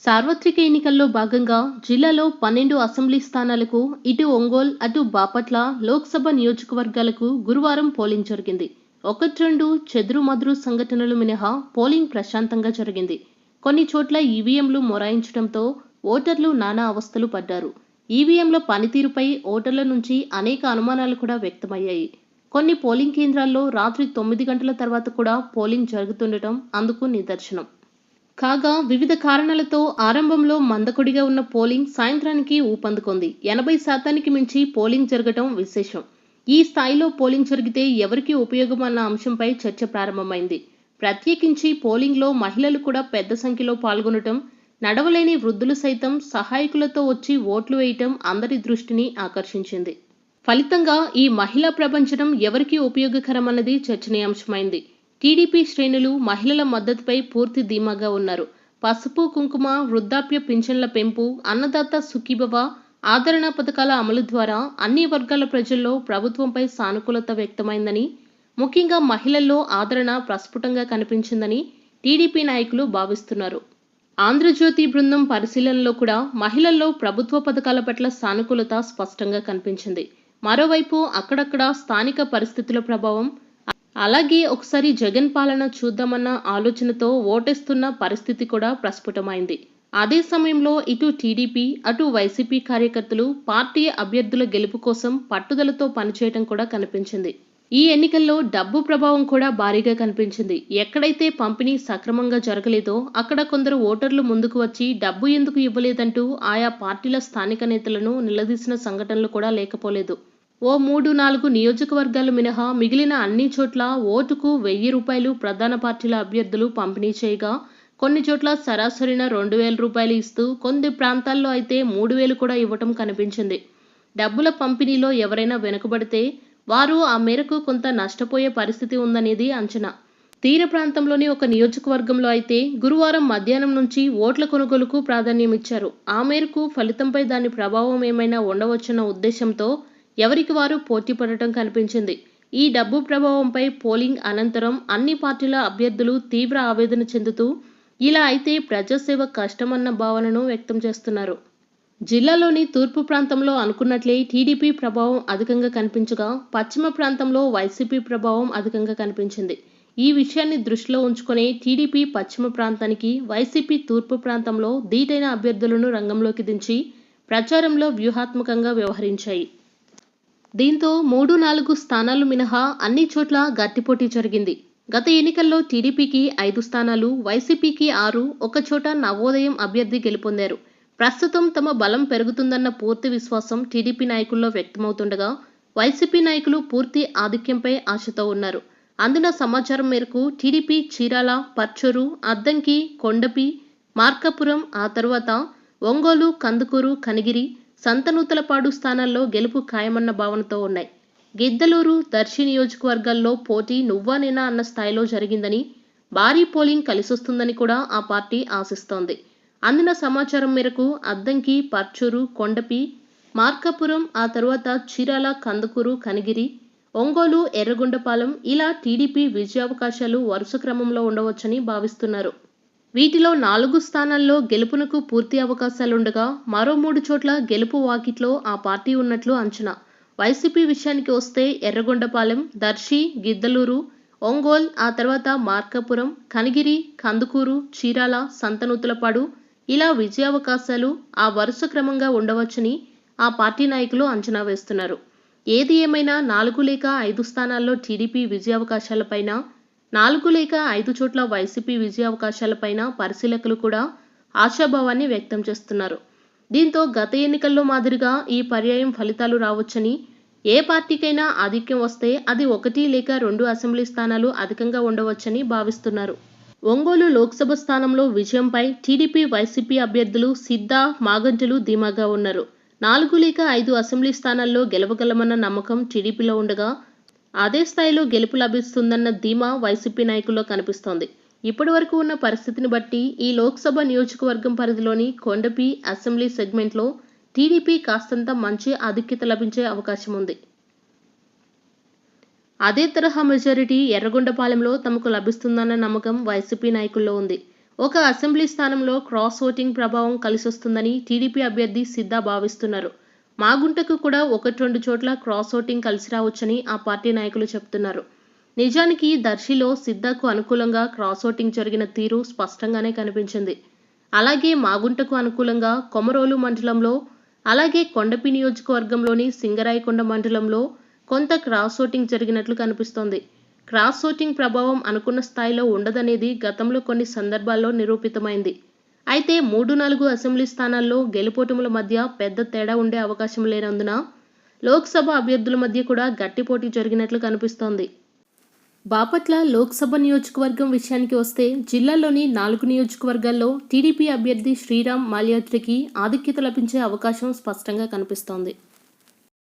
సార్వత్రిక ఎన్నికల్లో భాగంగా జిల్లాలో 12 అసెంబ్లీ స్థానాలకు ఇటు ఒంగోల్ అటు బాపట్ల లోక్సభ నియోజకవర్గాలకు గురువారం పోలింగ్ జరిగింది. ఒకటి రెండు చెదురుమదురు సంఘటనలు మినహా పోలింగ్ ప్రశాంతంగా జరిగింది. కొన్ని చోట్ల ఈవీఎంలు మొరాయించడంతో ఓటర్లు నానా అవస్థలు పడ్డారు. ఈవీఎంల పనితీరుపై ఓటర్ల నుంచి అనేక అనుమానాలు కూడా వ్యక్తమయ్యాయి. కొన్ని పోలింగ్ కేంద్రాల్లో రాత్రి 9 గంటల తర్వాత కూడా పోలింగ్ జరుగుతుండటం అందుకు నిదర్శనం. కాగా వివిధ కారణాలతో ఆరంభంలో మందకొడిగా ఉన్న పోలింగ్ సాయంత్రానికి ఊపందుకుంది. 80% మించి పోలింగ్ జరగటం విశేషం. ఈ స్థాయిలో పోలింగ్ జరిగితే ఎవరికి ఉపయోగం అన్న అంశంపై చర్చ ప్రారంభమైంది. ప్రత్యేకించి పోలింగ్లో మహిళలు కూడా పెద్ద సంఖ్యలో పాల్గొనటం, నడవలేని వృద్ధులు సైతం సహాయకులతో వచ్చి ఓట్లు వేయటం అందరి దృష్టిని ఆకర్షించింది. ఫలితంగా ఈ మహిళా ప్రపంచం ఎవరికి ఉపయోగకరమన్నది చర్చనీయాంశమైంది. టీడీపీ శ్రేణులు మహిళల మద్దతుపై పూర్తి ధీమాగా ఉన్నారు. పసుపు కుంకుమ, వృద్ధాప్య పింఛన్ల పెంపు, అన్నదాత సుఖీభవ, ఆదరణ పథకాల అమలు ద్వారా అన్ని వర్గాల ప్రజల్లో ప్రభుత్వంపై సానుకూలత వ్యక్తమైందని, ముఖ్యంగా మహిళల్లో ఆదరణ ప్రస్ఫుటంగా కనిపించిందని టీడీపీ నాయకులు భావిస్తున్నారు. ఆంధ్రజ్యోతి బృందం పరిశీలనలో కూడా మహిళల్లో ప్రభుత్వ పథకాల పట్ల సానుకూలత స్పష్టంగా కనిపించింది. మరోవైపు అక్కడక్కడ స్థానిక పరిస్థితుల ప్రభావం, అలాగే ఒకసారి జగన్ పాలన చూద్దామన్న ఆలోచనతో ఓటేస్తున్న పరిస్థితి కూడా ప్రస్ఫుటమైంది. అదే సమయంలో ఇటు టీడీపీ అటు వైసీపీ కార్యకర్తలు పార్టీ అభ్యర్థుల గెలుపు కోసం పట్టుదలతో పనిచేయడం కూడా కనిపించింది. ఈ ఎన్నికల్లో డబ్బు ప్రభావం కూడా భారీగా కనిపించింది. ఎక్కడైతే పంపిణీ సక్రమంగా జరగలేదో అక్కడ కొందరు ఓటర్లు ముందుకు వచ్చి డబ్బు ఎందుకు ఇవ్వలేదంటూ ఆయా పార్టీల స్థానిక నేతలను నిలదీసిన సంఘటనలు కూడా లేకపోలేదు. ఓ 3-4 నియోజకవర్గాలు మినహా మిగిలిన అన్ని చోట్ల ఓటుకు 1000 రూపాయలు ప్రధాన పార్టీల అభ్యర్థులు పంపిణీ చేయగా, కొన్ని చోట్ల సరాసరిన 2000 రూపాయలు ఇస్తూ, కొన్ని ప్రాంతాల్లో అయితే 3000 కూడా ఇవ్వటం కనిపించింది. డబ్బుల పంపిణీలో ఎవరైనా వెనుకబడితే వారు ఆ మేరకు కొంత నష్టపోయే పరిస్థితి ఉందనేది అంచనా. తీర ప్రాంతంలోని ఒక నియోజకవర్గంలో అయితే గురువారం మధ్యాహ్నం నుంచి ఓట్ల కొనుగోలుకు ప్రాధాన్యం ఇచ్చారు. ఆ మేరకు ఫలితంపై దాని ప్రభావం ఏమైనా ఉండవచ్చన్న ఉద్దేశంతో ఎవరికి వారు పోటీ పడటం కనిపించింది. ఈ డబ్బు ప్రభావంపై పోలింగ్ అనంతరం అన్ని పార్టీల అభ్యర్థులు తీవ్ర ఆవేదన చెందుతూ, ఇలా అయితే ప్రజాసేవ కష్టమన్న భావనను వ్యక్తం చేస్తున్నారు. జిల్లాలోని తూర్పు ప్రాంతంలో అనుకున్నట్లే టీడీపీ ప్రభావం అధికంగా కనిపించగా, పశ్చిమ ప్రాంతంలో వైసీపీ ప్రభావం అధికంగా కనిపించింది. ఈ విషయాన్ని దృష్టిలో ఉంచుకునే టీడీపీ పశ్చిమ ప్రాంతానికి, వైసీపీ తూర్పు ప్రాంతంలో ధీటైన అభ్యర్థులను రంగంలోకి దించి ప్రచారంలో వ్యూహాత్మకంగా వ్యవహరించాయి. దీంతో 3-4 స్థానాలు మినహా అన్ని చోట్ల గట్టిపోటీ జరిగింది. గత ఎన్నికల్లో టీడీపీకి 5 స్థానాలు, వైసీపీకి 6, ఒకచోట నవోదయం అభ్యర్థి గెలుపొందారు. ప్రస్తుతం తమ బలం పెరుగుతుందన్న పూర్తి విశ్వాసం టీడీపీ నాయకుల్లో వ్యక్తమవుతుండగా, వైసీపీ నాయకులు పూర్తి ఆధిక్యంపై ఆశతో ఉన్నారు. అందిన సమాచారం మేరకు టీడీపీ చీరాల, పర్చూరు, అద్దంకి, కొండపి, మార్కాపురం, ఆ తర్వాత ఒంగోలు, కందుకూరు, కనిగిరి, సంతనూతలపాడు స్థానాల్లో గెలుపు ఖాయమన్న భావనతో ఉన్నాయి. గిద్దలూరు, దర్శి నియోజకవర్గాల్లో పోటీ నువ్వా నేనా అన్న స్థాయిలో జరిగిందని, భారీ పోలింగ్ కలిసొస్తుందని కూడా ఆ పార్టీ ఆశిస్తోంది. అందిన సమాచారం మేరకు అద్దంకి, పర్చూరు, కొండపి, మార్కాపురం, ఆ తరువాత చీరాల, కందుకూరు, కనిగిరి, ఒంగోలు, ఎర్రగొండపాలెం ఇలా టీడీపీ విజయావకాశాలు వరుస క్రమంలో ఉండవచ్చని భావిస్తున్నారు. వీటిలో 4 స్థానాల్లో గెలుపునకు పూర్తి అవకాశాలుండగా, మరో 3 చోట్ల గెలుపు వాకిట్లో ఆ పార్టీ ఉన్నట్లు అంచనా. వైసీపీ విషయానికి వస్తే ఎర్రగొండపాలెం, దర్శి, గిద్దలూరు, ఒంగోల్, ఆ తర్వాత మార్కాపురం, కనిగిరి, కందుకూరు, చీరాల, సంతనూతలపాడు ఇలా విజయావకాశాలు ఆ వరుస క్రమంగా ఉండవచ్చని ఆ పార్టీ నాయకులు అంచనా వేస్తున్నారు. ఏది ఏమైనా 4 లేక 5 స్థానాల్లో టీడీపీ విజయావకాశాలపైన, 4 లేక 5 చోట్ల వైసీపీ విజయావకాశాలపైన పరిశీలకులు కూడా ఆశాభావాన్ని వ్యక్తం చేస్తున్నారు. దీంతో గత ఎన్నికల్లో మాదిరిగా ఈ పర్యాయం ఫలితాలు రావచ్చని, ఏ పార్టీకైనా ఆధిక్యం వస్తే అది 1 లేక 2 అసెంబ్లీ స్థానాలు అధికంగా ఉండవచ్చని భావిస్తున్నారు. ఒంగోలు లోక్సభ స్థానంలో విజయంపై టీడీపీ, వైసీపీ అభ్యర్థులు సిద్ధా, మాగంటులు ధీమాగా ఉన్నారు. 4 లేక 5 అసెంబ్లీ స్థానాల్లో గెలవగలమన్న నమ్మకం టీడీపీలో ఉండగా, అదే స్థాయిలో గెలుపు లభిస్తుందన్న ధీమా వైసీపీ నాయకుల్లో కనిపిస్తోంది. ఇప్పటి వరకు ఉన్న పరిస్థితిని బట్టి ఈ లోక్సభ నియోజకవర్గం పరిధిలోని కొండపి అసెంబ్లీ సెగ్మెంట్లో టీడీపీ కాస్తంత మంచి ఆధిక్యత లభించే అవకాశం ఉంది. అదే తరహా మెజారిటీ ఎర్రగొండపాలెంలో తమకు లభిస్తుందన్న నమ్మకం వైసీపీ నాయకుల్లో ఉంది. ఒక అసెంబ్లీ స్థానంలో క్రాస్ ఓటింగ్ ప్రభావం కలిసొస్తుందని టీడీపీ అభ్యర్థి సిద్ధా భావిస్తున్నారు. మాగుంటకు కూడా 1-2 చోట్ల క్రాస్ ఓటింగ్ కలిసి రావచ్చని ఆ పార్టీ నాయకులు చెబుతున్నారు. నిజానికి దర్శిలో సిద్ధాకు అనుకూలంగా క్రాస్ ఓటింగ్ జరిగిన తీరు స్పష్టంగానే కనిపించింది. అలాగే మాగుంటకు అనుకూలంగా కొమరోలు మండలంలో, అలాగే కొండపి నియోజకవర్గంలోని సింగరాయకొండ మండలంలో కొంత క్రాస్ ఓటింగ్ జరిగినట్లు కనిపిస్తోంది. క్రాస్ ఓటింగ్ ప్రభావం అనుకున్న స్థాయిలో ఉండదనేది గతంలో కొన్ని సందర్భాల్లో నిరూపితమైంది. అయితే 3-4 అసెంబ్లీ స్థానాల్లో గెలుపోటముల మధ్య పెద్ద తేడా ఉండే అవకాశం లేనందున లోక్సభ అభ్యర్థుల మధ్య కూడా గట్టి పోటీ జరిగినట్లు కనిపిస్తోంది. బాపట్ల లోక్సభ నియోజకవర్గం విషయానికి వస్తే జిల్లాలోని 4 నియోజకవర్గాల్లో టీడీపీ అభ్యర్థి శ్రీరామ్ మాల్యాద్రికి ఆధిక్యత లభించే అవకాశం స్పష్టంగా కనిపిస్తోంది.